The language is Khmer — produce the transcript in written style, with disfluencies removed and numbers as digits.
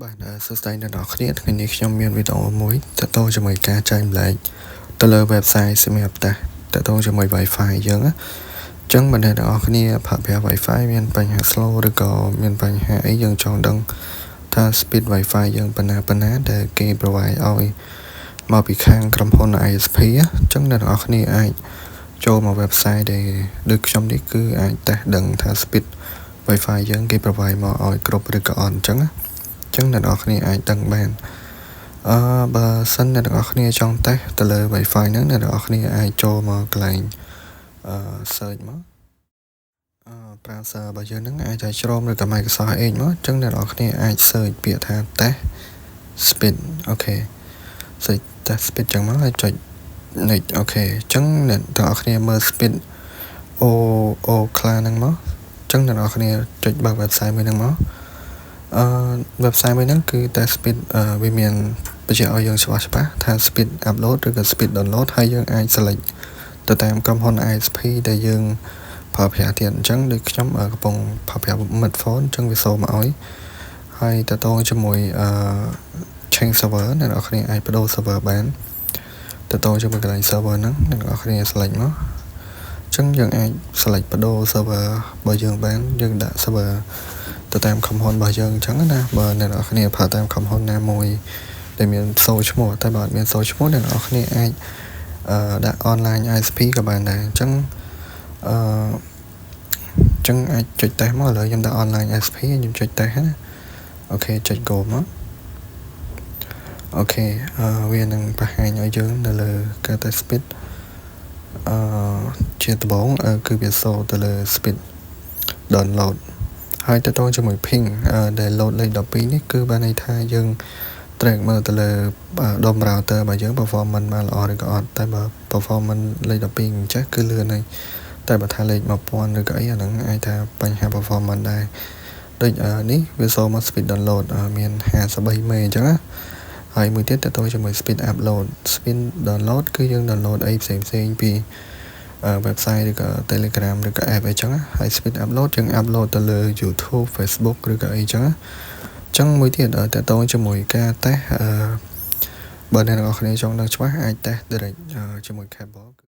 បាទសួស្តីអ្នកនរគ្នាថ្ងៃនេះខ្ញុំមានវីដេអូមួយទាក់ទងជាមួយការចែកម្លែកទៅលើ website សម្រាប់តាក់ទងជាមួយ Wi-Fi យើងណាអញ្ចឹងបើអ្នកនរគ្នាប្រើប្រាស់ Wi-Fi មានបញ្ហា slow ឬក៏មានបញ្ហាអីយើងចង់ដឹងថា speed Wi-Fi យើងប៉ុណ្ណាដែលគេ provide ឲ្យមកពីខាងក្រុមហ៊ុន ISP អញ្ចឹងអ្នកនរគ្នាអាចចូលមក website ដែលដូចខ្ញុំនេះគឺអាចតេស្តដឹងថា speed Wi-Fi យើងគេ provide មកឲ្យគ្រប់ឬក៏អត់អញ្ចឹងណាចឹងអ្នកនរគ្នាអាចដឹងបានបើសិនអ្នកនរគ្នាចង់តេស្តទៅលើ Wi-Fi ហ្នឹងអ្នកនរគ្នាអាចចូលមកកន្លែងsearch មកbrowser របស់យើងហ្នឹងអាចតែ Chrome ឬក៏ Microsoft Edge មកចឹងអ្នកនរគ្នាអាច search ពាក្យថា test speed អូខេ search test speed ចឹងមកហើយចុច next អូខេចឹងអ្នកនរគ្នាមើល speed អូខ្លាហ្នឹងមកចឹងអ្នកនរគ្នាចុចបើក website មួយហ្នឹងមកwebsite មួយហ្នឹងគឺតែ speed វាមានបញ្ជាក់ឲ្យយើងច្បាស់ថា speed upload ឬក៏ speed download ហើយយើងអាច select ទៅតាមក្រុមហ៊ុន ISP ដែលយើងប្រើប្រាស់ទៀតអញ្ចឹងដូចខ្ញុំកំពុងប្រើប្រាស់ Midphone អញ្ចឹងវាសូមមកឲ្យហើយតទៅជាមួយchange server អ្នកនរគ្នាអាចបដូរ server បានតទៅជាមួយកន្លែង server ហ្នឹងអ្នកនរគ្នា select មកអញ្ចឹងយើងអាច select បដូរ server របស់យើងបានយើងដាក់ server ទៅតាមក្រុមហ៊ុនរបស់យើងអញ្ចឹងណាបើអ្នកនរគ្នាប្រើតាមក្រុមហ៊ុនណាមួយដែលមានសូឈ្មោះតែបើអត់មានសូឈ្មោះអ្នកនរគ្នាអាចដាក់ online ISP ក៏បានដែរអញ្ចឹងអាចចុចតេស្តមកឥឡូវខ្ញុំដាក់ online ISP ខ្ញុំចុចតេស្តណាអូខេចុច go មកអូខេវានឹងបង្ហាញឲ្យយើងនៅលើការតេស្ត speed ជាដំបូងគឺវាសូទៅលើ speed download ហើយទៅជាមួយ ping ដែល load លេខ12នេះគឺបានន័យថាយើង track មើលទៅលើដុំ router របស់យើង performance បានល្អឬក៏អត់តែបើ performance លេខ12អញ្ចឹងគឺលឿនហើយតែបើថាលេខ 1000 ឬក៏អីអាហ្នឹងអាចថាបញ្ហា performance ដែរដូចនេះវាសូមក speed download មាន53 មេអញ្ចឹងណាហើយមួយទៀតទៅជាមួយ speed upload speed download គឺយើង download អីផ្សេងពីwebsite ឬក៏ Telegram ឬក៏ app អីចឹងហើយ speed upload យើង upload ទៅលើ YouTube Facebook ឬក៏អីចឹងចឹងមួយទៀតតទៅជាមួយការតេស្តបើអ្នកនរគ្នាចង់ដឹងច្បាស់អាចតេស្ត direct ជាមួយ cable